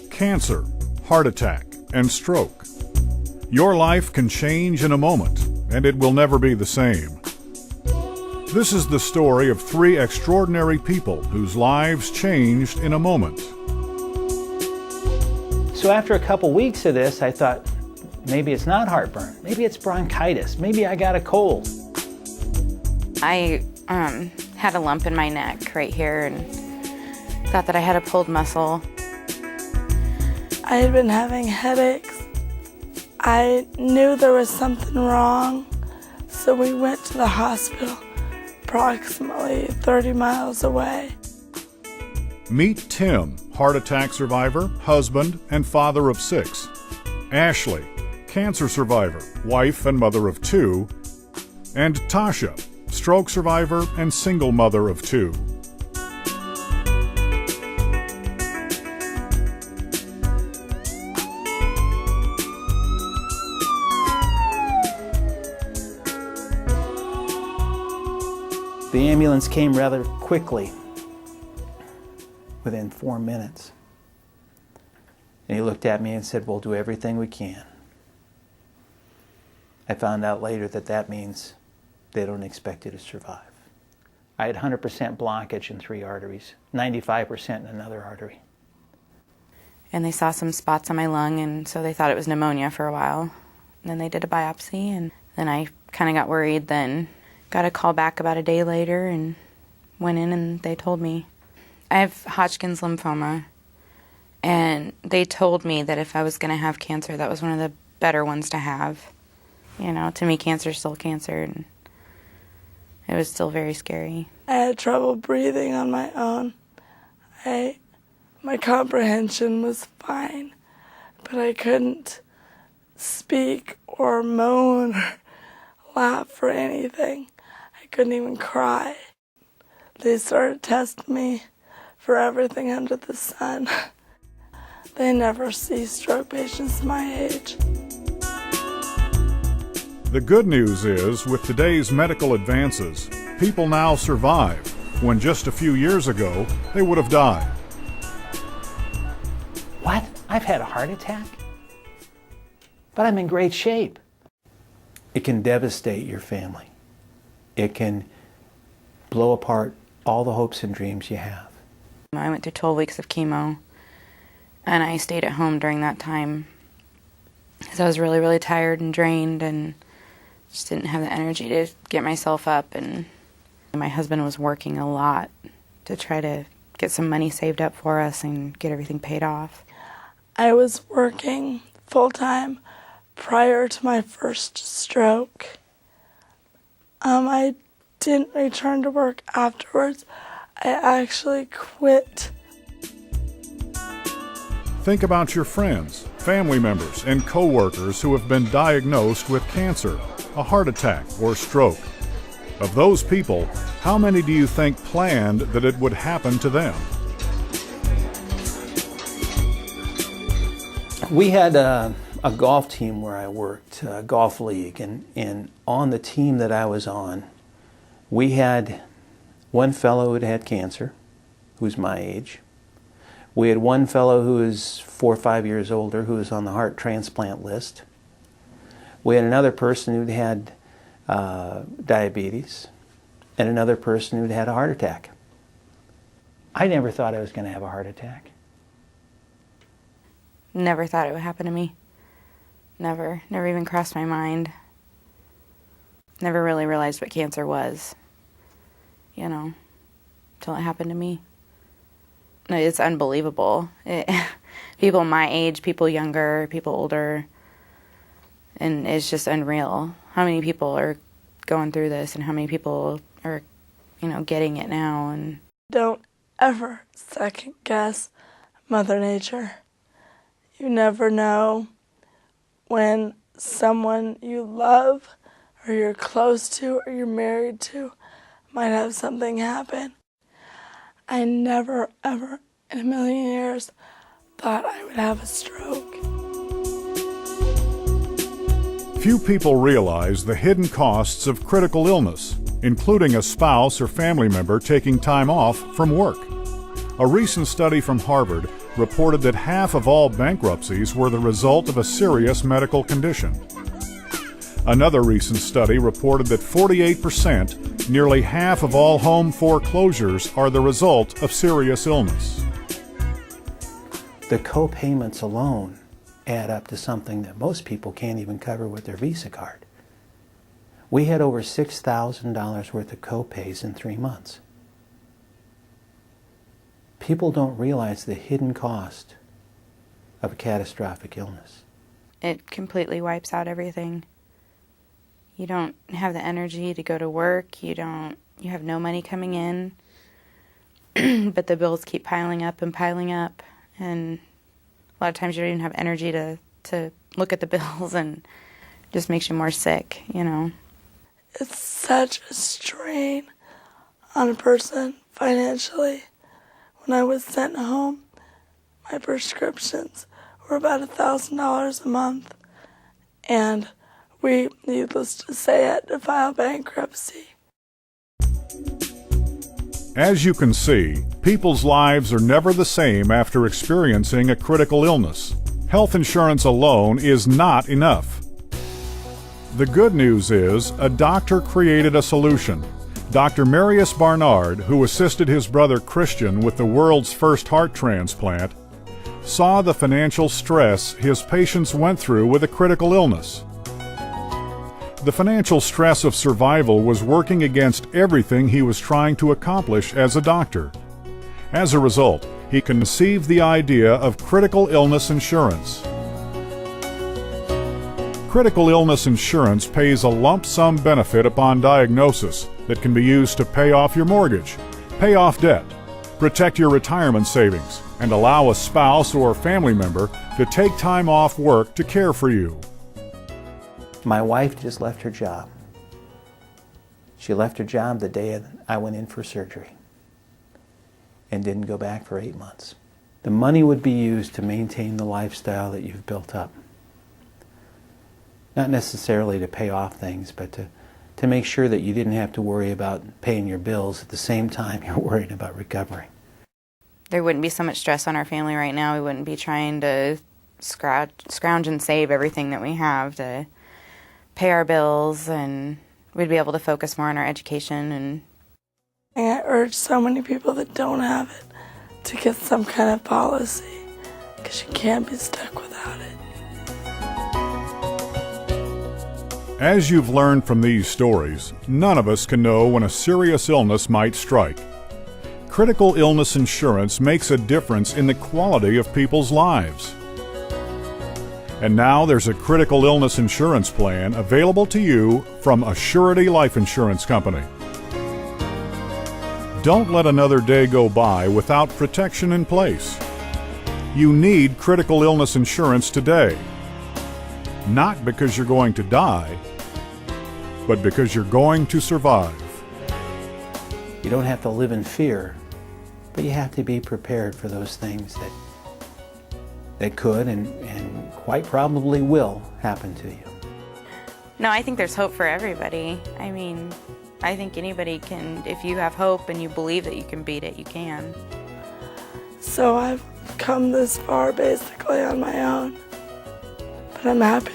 Cancer, heart attack, and stroke. Your life can change in a moment, and it will never be the same. This is the story of 3 extraordinary people whose lives changed in a moment. So after a couple weeks of this, I thought, maybe it's not heartburn. Maybe it's bronchitis. Maybe I got a cold. I had a lump in my neck right here and thought that I had a pulled muscle. I had been having headaches. I knew there was something wrong, so we went to the hospital, approximately 30 miles away. Meet Tim, heart attack survivor, husband, and father of 6. Ashley, cancer survivor, wife and mother of 2. And Tasha, stroke survivor and single mother of 2. The ambulance came rather quickly, within 4 minutes. And he looked at me and said, "We'll do everything we can." I found out later that that means they don't expect you to survive. I had 100% blockage in 3 arteries, 95% in another artery. And they saw some spots on my lung, and so they thought it was pneumonia for a while. And then they did a biopsy, and then I kind of got worried, then got a call back about a day later and went in and they told me. I have Hodgkin's lymphoma, and they told me that if I was going to have cancer, that was one of the better ones to have. You know, to me, cancer is still cancer, and it was still very scary. I had trouble breathing on my own. My comprehension was fine, but I couldn't speak or moan or laugh or anything. I couldn't even cry. They started testing me for everything under the sun. They never see stroke patients my age. The good news is, with today's medical advances, people now survive, when just a few years ago, they would have died. What? I've had a heart attack? But I'm in great shape. It can devastate your family. It can blow apart all the hopes and dreams you have. I went through 12 weeks of chemo, and I stayed at home during that time because I was really, really tired and drained and just didn't have the energy to get myself up. And my husband was working a lot to try to get some money saved up for us and get everything paid off. I was working full-time prior to my first stroke. I didn't return to work afterwards. I actually quit. Think about your friends, family members, and co-workers who have been diagnosed with cancer, a heart attack, or stroke. Of those people, how many do you think planned that it would happen to them? We had a golf team where I worked, a golf league, and on the team that I was on, we had one fellow who had cancer, who's my age. We had one fellow who is 4 or 5 years older, who was on the heart transplant list. We had another person who'd had diabetes, and another person who'd had a heart attack. I never thought I was going to have a heart attack. Never thought it would happen to me. Never even crossed my mind. Never really realized what cancer was, you know, until it happened to me. It's unbelievable. People my age, people younger, people older, and it's just unreal how many people are going through this and how many people are, you know, getting it now. And don't ever second guess Mother Nature. You never know when someone you love or you're close to or you're married to might have something happen. I never, ever in a million years thought I would have a stroke. Few people realize the hidden costs of critical illness, including a spouse or family member taking time off from work. A recent study from Harvard reported that half of all bankruptcies were the result of a serious medical condition. Another recent study reported that 48%, nearly half of all home foreclosures, are the result of serious illness. The co-payments alone add up to something that most people can't even cover with their Visa card. We had over $6,000 worth of co-pays in 3 months. People don't realize the hidden cost of a catastrophic illness. It completely wipes out everything. You don't have the energy to go to work. You have no money coming in, but the bills keep piling up, and a lot of times you don't even have energy to look at the bills, and it just makes you more sick, you know. It's such a strain on a person financially. When I was sent home, my prescriptions were about $1,000 a month, and we, needless to say, had to file bankruptcy. As you can see, people's lives are never the same after experiencing a critical illness. Health insurance alone is not enough. The good news is a doctor created a solution. Dr. Marius Barnard, who assisted his brother Christian with the world's first heart transplant, saw the financial stress his patients went through with a critical illness. The financial stress of survival was working against everything he was trying to accomplish as a doctor. As a result, he conceived the idea of critical illness insurance. Critical illness insurance pays a lump sum benefit upon diagnosis that can be used to pay off your mortgage, pay off debt, protect your retirement savings, and allow a spouse or family member to take time off work to care for you. My wife just left her job. She left her job the day I went in for surgery and didn't go back for 8 months. The money would be used to maintain the lifestyle that you've built up. Not necessarily to pay off things, but to make sure that you didn't have to worry about paying your bills at the same time you're worried about recovering. There wouldn't be so much stress on our family right now. We wouldn't be trying to scrounge and save everything that we have to pay our bills, and we'd be able to focus more on our education. And I urge so many people that don't have it to get some kind of policy, because you can't be stuck without it. As you've learned from these stories, none of us can know when a serious illness might strike. Critical illness insurance makes a difference in the quality of people's lives. And now there's a critical illness insurance plan available to you from Assurity Life Insurance Company. Don't let another day go by without protection in place. You need critical illness insurance today. Not because you're going to die, but because you're going to survive. You don't have to live in fear, but you have to be prepared for those things that could and quite probably will happen to you. no, I think there's hope for everybody. I mean, I think anybody can, if you have hope and you believe that you can beat it, you can. So I've come this far basically on my own, but I'm happy.